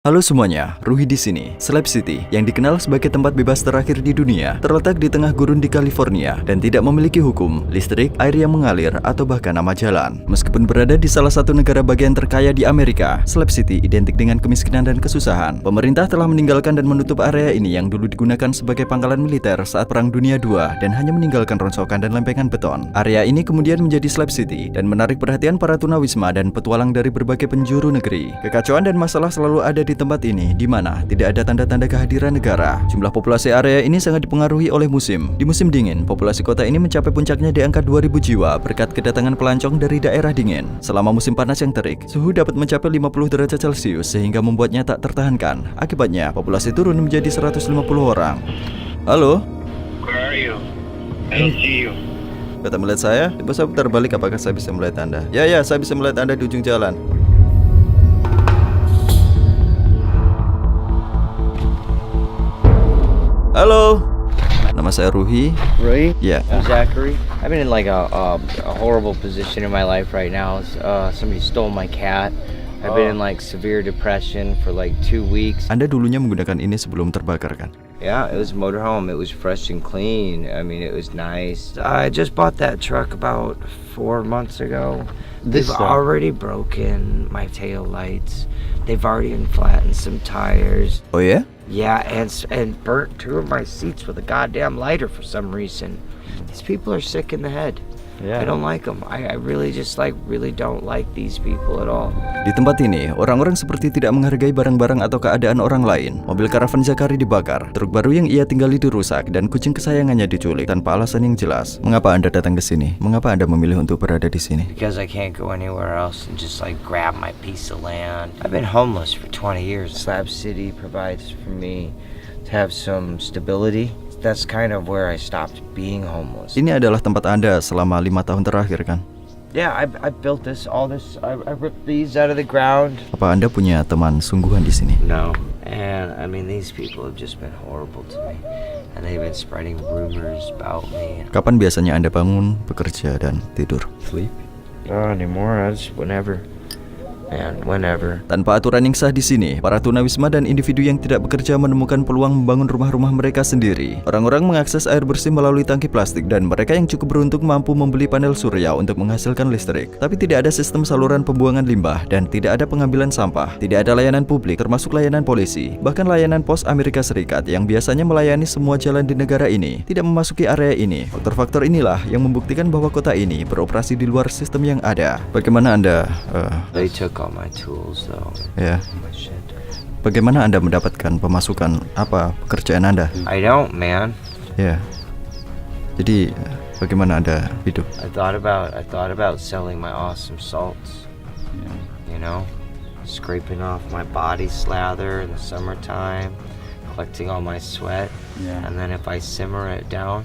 Halo semuanya, Ruhi di sini. Slab City, yang dikenal sebagai tempat bebas terakhir di dunia, terletak di tengah gurun di California dan tidak memiliki hukum, listrik, air yang mengalir, atau bahkan nama jalan. Meskipun berada di salah satu negara bagian terkaya di Amerika, Slab City identik dengan kemiskinan dan kesusahan. Pemerintah telah meninggalkan dan menutup area ini yang dulu digunakan sebagai pangkalan militer saat Perang Dunia II dan hanya meninggalkan rongsokan dan lempengan beton. Area ini kemudian menjadi Slab City dan menarik perhatian para tunawisma dan petualang dari berbagai penjuru negeri. Kekacauan dan masalah selalu ada di tempat ini, di mana tidak ada tanda-tanda kehadiran negara. Jumlah populasi area ini sangat dipengaruhi oleh musim. Di musim dingin, populasi kota ini mencapai puncaknya di angka 2.000 jiwa berkat kedatangan pelancong dari daerah dingin. Selama musim panas yang terik, suhu dapat mencapai 50 derajat Celcius sehingga membuatnya tak tertahankan. Akibatnya, populasi turun menjadi 150 orang. Halo? Where are you? I don't see you. Kata melihat saya? Coba saya putar balik, apakah saya bisa melihat Anda? Ya, saya bisa melihat Anda di ujung jalan. Halo, nama saya Ruhi. Really? Yeah. I'm Zachary. I've been in like a horrible position in my life right now. Somebody stole my cat. I've been in like severe depression for like 2 weeks. Anda dulunya menggunakan ini sebelum terbakar kan? Yeah, it was a motorhome. It was fresh and clean. I mean, it was nice. I just bought that truck about 4 months ago. They've already broken my tail lights. They've already flattened some tires. Oh ya? Yeah, and burnt 2 of my seats with a goddamn lighter for some reason. These people are sick in the head. I don't like them. I really just really don't like these people at all. Di tempat ini, orang-orang seperti tidak menghargai barang-barang atau keadaan orang lain. Mobil karavan Zachary dibakar, truk baru yang ia tinggali dirusak, dan kucing kesayangannya diculik tanpa alasan yang jelas. Mengapa Anda datang ke sini? Mengapa Anda memilih untuk berada di sini? Because I can't go anywhere else and just grab my piece of land. I've been homeless for 20 years. Slab City provides for me to have some stability. That's kind of where I stopped being homeless. Ini adalah tempat Anda selama 5 tahun terakhir kan? Yeah, I built all this. I ripped these out of the ground. Apa Anda punya teman sungguhan di sini? No, and I mean these people have just been horrible to me, and they've been spreading rumors about me. Kapan biasanya Anda bangun, bekerja, dan tidur? Sleep? Not anymore. I just whenever. And whenever. Tanpa aturan yang sah di sini, para tunawisma dan individu yang tidak bekerja menemukan peluang membangun rumah-rumah mereka sendiri. Orang-orang mengakses air bersih melalui tangki plastik dan mereka yang cukup beruntung mampu membeli panel surya untuk menghasilkan listrik. Tapi tidak ada sistem saluran pembuangan limbah dan tidak ada pengambilan sampah. Tidak ada layanan publik termasuk layanan polisi. Bahkan layanan pos Amerika Serikat yang biasanya melayani semua jalan di negara ini tidak memasuki area ini. Faktor-faktor inilah yang membuktikan bahwa kota ini beroperasi di luar sistem yang ada. Bagaimana Anda They took all my tools though. Ya. My shit. Bagaimana Anda mendapatkan pemasukan? Apa pekerjaan Anda? I don't, man. Ya. Jadi bagaimana Anda hidup? I thought about selling my awesome salts. You know, scraping off my body slather in the summertime, collecting all my sweat, and then if I simmer it down,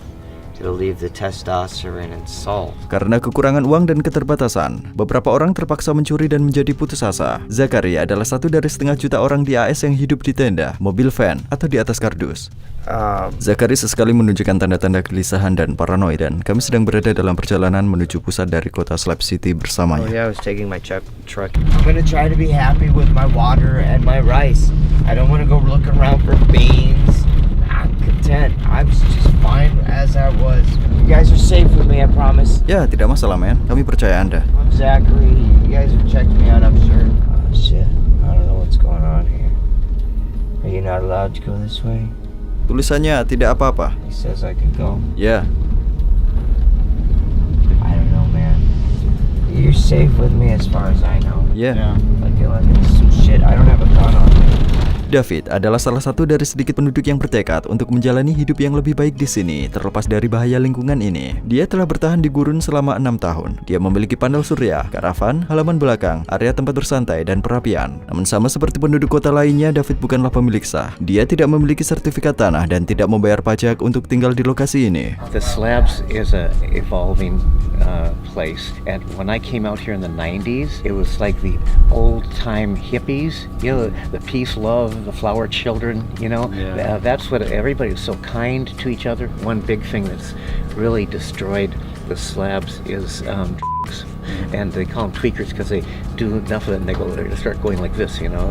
it'll leave the testosterone and salt. Karena kekurangan uang dan keterbatasan, beberapa orang terpaksa mencuri dan menjadi putus asa. Zachary adalah satu dari 1,5 juta orang di AS yang hidup di tenda, mobil van, atau di atas kardus. Zachary sesekali menunjukkan tanda-tanda kegelisahan dan paranoid, dan kami sedang berada dalam perjalanan menuju pusat dari kota Slab City bersamanya. Oh yeah, I was taking my truck. I'm gonna try to be happy with my water and my rice. I don't want to go looking around for beans. I'm content. I'm just fine as I was. You guys are safe with me, I promise. Ya, tidak masalah, men. Kami percaya Anda. I'm Zachary. You guys have checked me out, I'm sure. Oh shit. I don't know what's going on here. Are you not allowed to go this way? Tulisannya tidak apa-apa. He says I can go. Ya, I don't know, man. You're safe with me as far as I know. ya. Like some shit. I don't have a gun on me. David adalah salah satu dari sedikit penduduk yang bertekad untuk menjalani hidup yang lebih baik di sini, terlepas dari bahaya lingkungan ini. Dia telah bertahan di gurun selama 6 tahun. Dia memiliki panel surya, karavan, halaman belakang, area tempat bersantai, dan perapian. Namun sama seperti penduduk kota lainnya, David bukanlah pemilik sah. Dia tidak memiliki sertifikat tanah dan tidak membayar pajak untuk tinggal di lokasi ini. The Slabs is a evolving place, and when I came out here in the 90s, it was like the old-time hippies, you know, the peace, love, the flower children, you know. That's what everybody is so kind to each other. One big thing that's really destroyed the slabs is drugs. And they call them tweakers because they do enough of it and they start going like this, you know.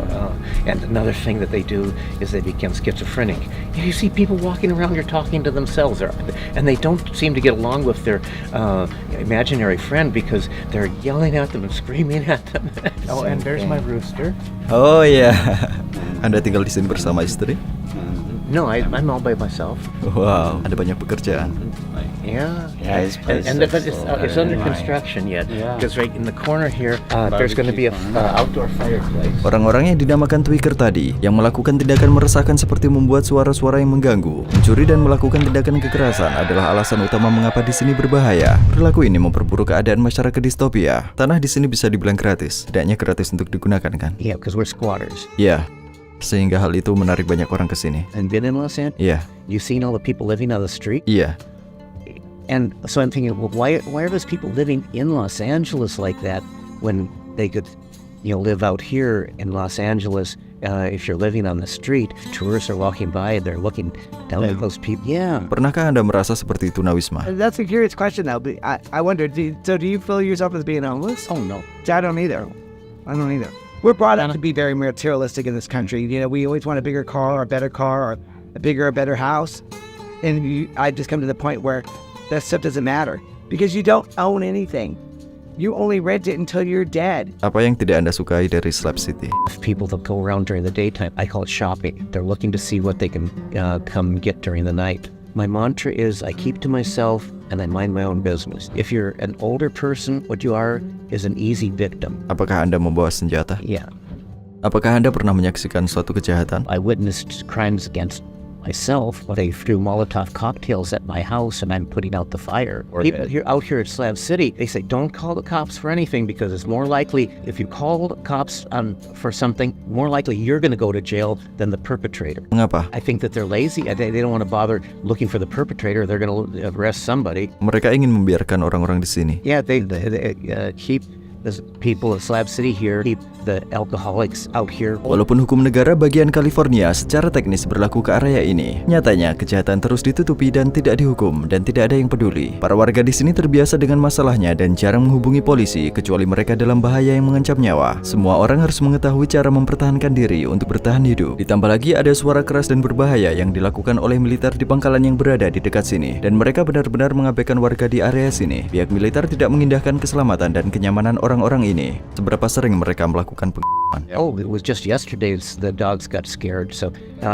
And another thing that they do is they become schizophrenic. You see people walking around here talking to themselves, and they don't seem to get along with their imaginary friend because they're yelling at them and screaming at them. Oh, and there's my rooster. Oh ya, Anda tinggal di sini bersama istri? No, I'm all by myself. Wow, ada banyak pekerjaan. Yeah, his place but it's under construction yet. Because right in the corner here, there's going to be a outdoor fireplace. Orang-orang yang dinamakan tweaker tadi, yang melakukan tindakan meresahkan seperti membuat suara-suara yang mengganggu, mencuri dan melakukan tindakan kekerasan adalah alasan utama mengapa di sini berbahaya. Perilaku ini memperburuk keadaan masyarakat distopia. Tanah di sini bisa dibilang gratis, tidaknya gratis untuk digunakan kan? Yeah, because we're squatters. Ya, sehingga hal itu menarik banyak orang ke sini. And been in Los Angeles? Iya. You've seen all the people living on the street? Iya. And so I'm thinking, well, why are those people living in Los Angeles like that when they could, live out here in Los Angeles? If you're living on the street, tourists are walking by and they're looking down at those people. Yeah. Pernahkah Anda merasa seperti itu, Nawisma? That's a curious question, though. But I wonder, do you feel yourself as being homeless? Oh, no. I don't either. We're brought up to be very materialistic in this country. We always want a bigger car, or a better car, or a bigger or better house. And I just come to the point where that stuff doesn't matter because you don't own anything. You only rent it until you're dead. Apa yang tidak Anda sukai dari Slab City? People that go around during the daytime, I call it shopping. They're looking to see what they can come get during the night. My mantra is I keep to myself and I mind my own business. If you're an older person, what you are is an easy victim. Apakah Anda membawa senjata? Yeah. Apakah Anda pernah menyaksikan suatu kejahatan? I witnessed crimes against myself, but they threw Molotov cocktails at my house and I'm putting out the fire. People out here at Slab City, they say don't call the cops for anything because it's more likely if you call the cops for something, more likely you're going to go to jail than the perpetrator. Mengapa? I think that they're lazy. They don't want to bother looking for the perpetrator. They're going to arrest somebody. Mereka ingin membiarkan orang-orang di sini. Yeah, they keep the people at Slab City here, keep the alcoholics out here. Walaupun hukum negara bagian California secara teknis berlaku ke area ini, nyatanya kejahatan terus ditutupi dan tidak dihukum dan tidak ada yang peduli. Para warga di sini terbiasa dengan masalahnya dan jarang menghubungi polisi kecuali mereka dalam bahaya yang mengancam nyawa. Semua orang harus mengetahui cara mempertahankan diri untuk bertahan hidup. Ditambah lagi ada suara keras dan berbahaya yang dilakukan oleh militer di pangkalan yang berada di dekat sini dan mereka benar-benar mengabaikan warga di area sini. Pihak militer tidak mengindahkan keselamatan dan kenyamanan orang-orang ini. Seberapa sering mereka melakukan penggabungan? Oh, it was just yesterday the dogs got scared, so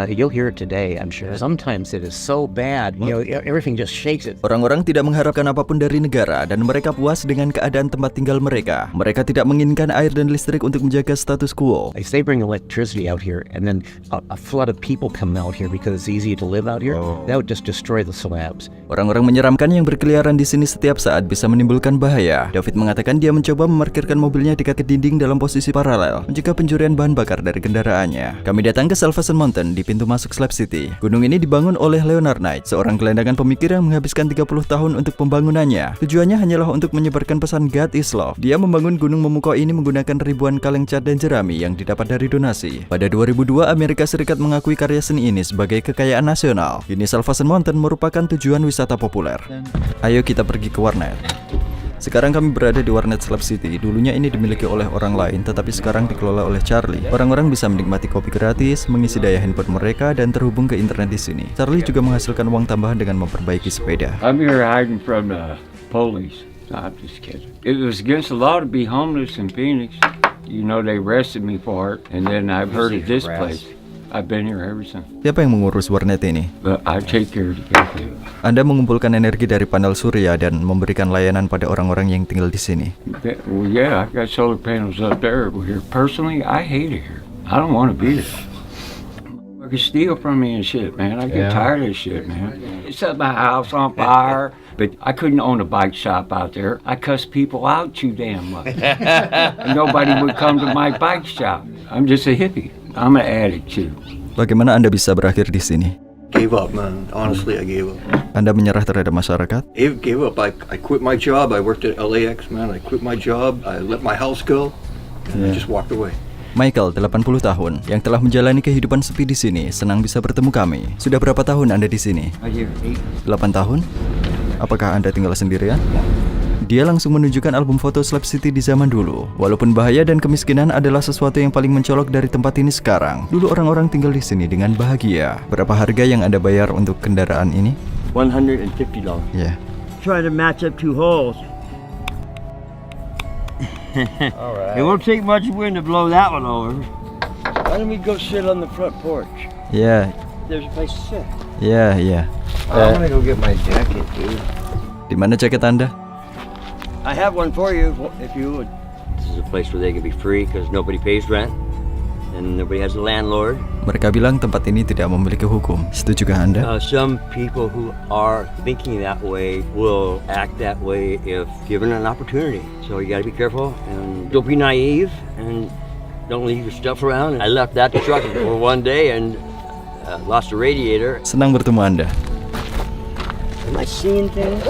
you'll hear it today, I'm sure. Sometimes it is so bad, everything just shakes it. Orang-orang tidak mengharapkan apapun dari negara dan mereka puas dengan keadaan tempat tinggal mereka. Mereka tidak menginginkan air dan listrik untuk menjaga status quo. If they bring electricity out here and then a flood of people come out here because it's easy to live out here, that would just destroy the slabs. Orang-orang menyeramkan yang berkeliaran di sini setiap saat bisa menimbulkan bahaya. David mengatakan dia mencoba memarkirkan mobilnya dekat ke dinding dalam posisi paralel, mencegah pencurian bahan bakar dari kendaraannya. Kami datang ke Salvation Mountain di pintu masuk Slab City. Gunung ini dibangun oleh Leonard Knight, seorang gelandangan pemikir yang menghabiskan 30 tahun untuk pembangunannya. Tujuannya hanyalah untuk menyebarkan pesan God is Love. Dia membangun gunung memukau ini menggunakan ribuan kaleng cat dan jerami yang didapat dari donasi. Pada 2002, Amerika Serikat mengakui karya seni ini sebagai kekayaan nasional. Kini Salvation Mountain merupakan tujuan wisata populer. Ayo kita pergi ke warnet. Sekarang kami berada di warnet Slab City. Dulunya ini dimiliki oleh orang lain, tetapi sekarang dikelola oleh Charlie. Orang-orang bisa menikmati kopi gratis, mengisi daya handphone mereka, dan terhubung ke internet di sini. Charlie juga menghasilkan uang tambahan dengan memperbaiki sepeda. I'm here hiding from the police. No, I'm just kidding. It was against the law to be homeless in Phoenix. They arrested me for it, and then I've heard of this place. I've been here ever since. Siapa yang mengurus warnet ini? But I take care of the people. Anda mengumpulkan energi dari panel surya dan memberikan layanan pada orang-orang yang tinggal di sini. Well, yeah, I've got solar panels up there. Here, personally, I hate it here. I don't want to be here. You steal from me and shit, man. I get tired of this shit, man. It set my house on fire, but I couldn't own a bike shop out there. I cuss people out too damn much. Nobody would come to my bike shop. I'm just a hippie. I'm an addict too. Bagaimana Anda bisa berakhir di sini? Gave up, man. Honestly, I gave up. Anda menyerah terhadap masyarakat? Gave up. I quit my job. I worked at LAX, man. I quit my job. I let my house go. And I just walked away. Michael, 80 tahun, yang telah menjalani kehidupan sepi di sini, senang bisa bertemu kami. Sudah berapa tahun Anda di sini? 8 tahun? Apakah Anda tinggal sendirian? Dia langsung menunjukkan album foto Slab City di zaman dulu. Walaupun bahaya dan kemiskinan adalah sesuatu yang paling mencolok dari tempat ini sekarang, dulu orang-orang tinggal di sini dengan bahagia. Berapa harga yang Anda bayar untuk kendaraan ini? $150. Ya. Try to match up 2 holes. Alright. It won't take much wind to blow that one over. Why don't we go sit on the front porch? Ya, There's a place to sit. ya, ya. I'm gonna go get my jacket, dude. Di mana jaket Anda? I have one for you if you would. This is a place where they can be free because nobody pays rent and nobody has a landlord. Mereka bilang tempat ini tidak memiliki hukum. Setujukah Anda? Some people who are thinking that way will act that way if given an opportunity. So you got to be careful and don't be naive and don't leave your stuff around. I left that truck for one day and lost a radiator. Senang bertemu Anda. Am I seeing things?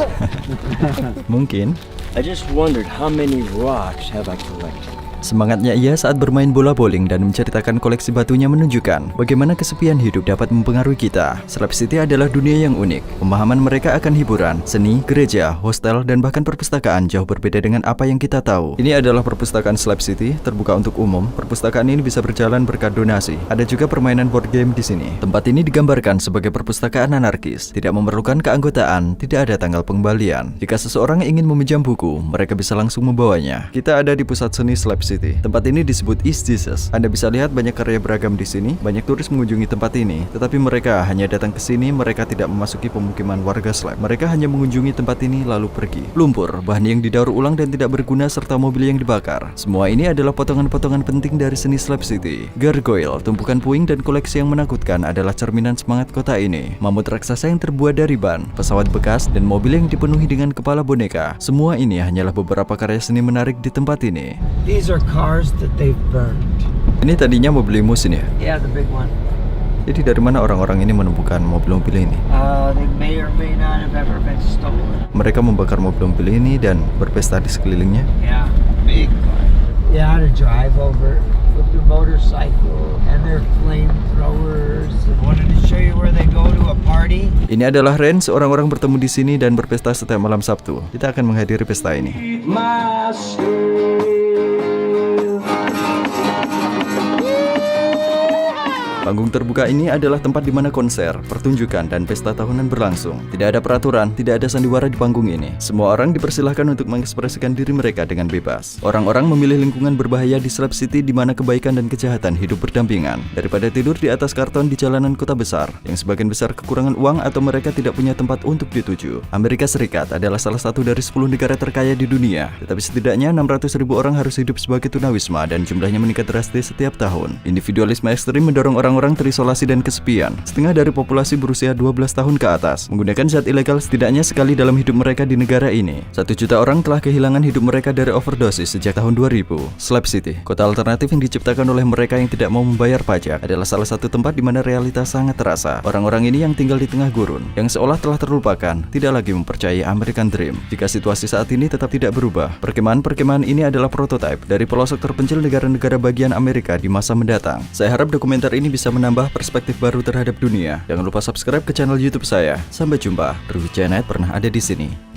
Mungkin. I just wondered how many rocks have I collected. Semangatnya ia saat bermain bola bowling dan menceritakan koleksi batunya menunjukkan bagaimana kesepian hidup dapat mempengaruhi kita. Slab City adalah dunia yang unik. Pemahaman mereka akan hiburan, seni, gereja, hostel, dan bahkan perpustakaan jauh berbeda dengan apa yang kita tahu. Ini adalah perpustakaan Slab City, terbuka untuk umum. Perpustakaan ini bisa berjalan berkat donasi. Ada juga permainan board game di sini. Tempat ini digambarkan sebagai perpustakaan anarkis, tidak memerlukan keanggotaan, tidak ada tanggal pengembalian. Jika seseorang ingin meminjam buku, mereka bisa langsung membawanya. Kita ada di pusat seni Slab City. Tempat ini disebut East Jesus. Anda bisa lihat banyak karya beragam di sini. Banyak turis mengunjungi tempat ini, tetapi mereka hanya datang ke sini. Mereka tidak memasuki pemukiman warga Slab. Mereka hanya mengunjungi tempat ini lalu pergi. Lumpur, bahan yang didaur ulang dan tidak berguna, serta mobil yang dibakar. Semua ini adalah potongan-potongan penting dari seni Slab City. Gargoyle, tumpukan puing dan koleksi yang menakutkan adalah cerminan semangat kota ini. Mamut raksasa yang terbuat dari ban, pesawat bekas, dan mobil yang dipenuhi dengan kepala boneka. Semua ini hanyalah beberapa karya seni menarik di tempat ini. These are cars that they've burned. Ini tadinya mobil limusin ya? Yeah, the big one. Jadi dari mana orang-orang ini menemukan mobil-mobil ini? They may or may not have ever been stolen. Mereka membakar mobil-mobil ini dan berpesta di sekelilingnya. Yeah, big car. Yeah, to drive over with their motorcycle and their flamethrowers. I wanted to show you where they go to a party. Ini adalah Ren, seorang-orang bertemu di sini dan berpesta setiap malam Sabtu. Kita akan menghadiri pesta ini. Panggung terbuka ini adalah tempat di mana konser, pertunjukan, dan pesta tahunan berlangsung. Tidak ada peraturan, tidak ada sandiwara di panggung ini. Semua orang dipersilahkan untuk mengekspresikan diri mereka dengan bebas. Orang-orang memilih lingkungan berbahaya di Slab City di mana kebaikan dan kejahatan hidup berdampingan. Daripada tidur di atas karton di jalanan kota besar, yang sebagian besar kekurangan uang atau mereka tidak punya tempat untuk dituju. Amerika Serikat adalah salah satu dari 10 negara terkaya di dunia. Tetapi setidaknya 600.000 orang harus hidup sebagai tunawisma dan jumlahnya meningkat drastis setiap tahun. Individualisme ekstrim mendorong orang-orang terisolasi dan kesepian. Setengah dari populasi berusia 12 tahun ke atas menggunakan zat ilegal setidaknya sekali dalam hidup mereka di negara ini. 1 juta orang telah kehilangan hidup mereka dari overdosis sejak tahun 2000. Slab City, kota alternatif yang diciptakan oleh mereka yang tidak mau membayar pajak, adalah salah satu tempat di mana realitas sangat terasa. Orang-orang ini yang tinggal di tengah gurun, yang seolah telah terlupakan, tidak lagi mempercayai American Dream. Jika situasi saat ini tetap tidak berubah, perkemahan-perkemahan ini adalah prototipe dari pelosok terpencil negara-negara bagian Amerika di masa mendatang. Saya harap dokumenter ini bisa menambah perspektif baru terhadap dunia. Jangan lupa subscribe ke channel YouTube saya. Sampai jumpa. Ruhi Janet pernah ada di sini.